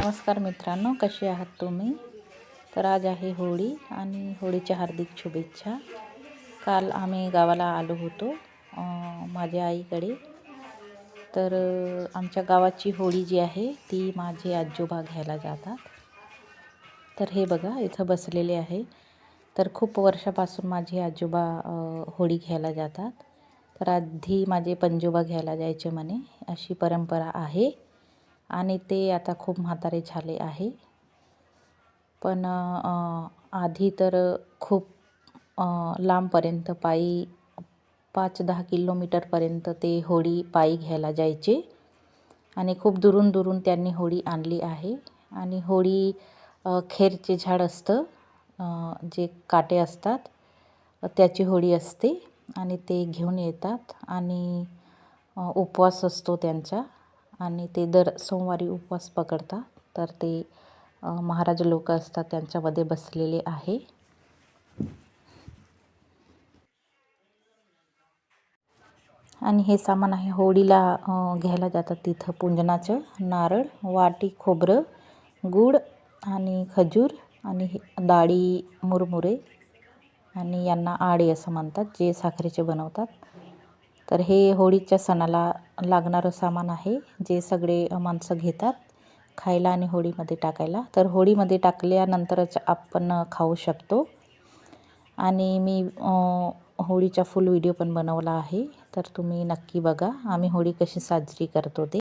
नमस्कार मित्रांनो, कसे आहात तुम्ही? तर आज आहे होळी आणि होळीच्या हार्दिक शुभेच्छा. काल आम्ही गावाला आलो होतो माझ्या आईकडे. तर आमच्या गावाची होळी जी आहे ती माझे आजोबा घ्यायला जातात. तर हे बघा इथं बसलेले आहे. तर खूप वर्षापासून माझे आजोबा होळी घ्यायला जातात. तर आधी माझे पणजोबा घ्यायला जायचे म्हणे, अशी परंपरा आहे. आणि ते आता खूप म्हातारे झाले आहे. पण आधी तर खूप लांबपर्यंत पायी 5-10 किलोमीटरपर्यंत ते होळी पायी घ्यायला जायचे. आणि खूप दुरून दुरून त्यांनी होळी आणली आहे. आणि होळी खेरचे झाड असतं, जे काटे असतात त्याची होळी असते. आणि ते घेऊन येतात आणि उपवास असतो त्यांचा. आणि ते दर सोमवारी उपवास पकडतात. तर ते महाराज लोक असतात त्यांच्यामध्ये बसलेले आहे. आणि हे सामान आहे होळीला घ्यायला जातात तिथं. पूंजनाचं नारळ, वाटी, खोबरं, गूळ आणि खजूर आणि डाळी, मुरमुरे आणि यांना आडे असं म्हणतात, जे साखरेचे बनवतात. तर हे होळीच्या सणाला लागणारं सामान आहे, जे सगळे माणसं घेतात खायला आणि होळीमध्ये टाकायला. तर होळीमध्ये टाकल्यानंतरच आपण खाऊ शकतो. आणि मी होळीचा फुल व्हिडिओ पण बनवला आहे, तर तुम्ही नक्की बघा आम्ही होळी कशी साजरी करतो ते.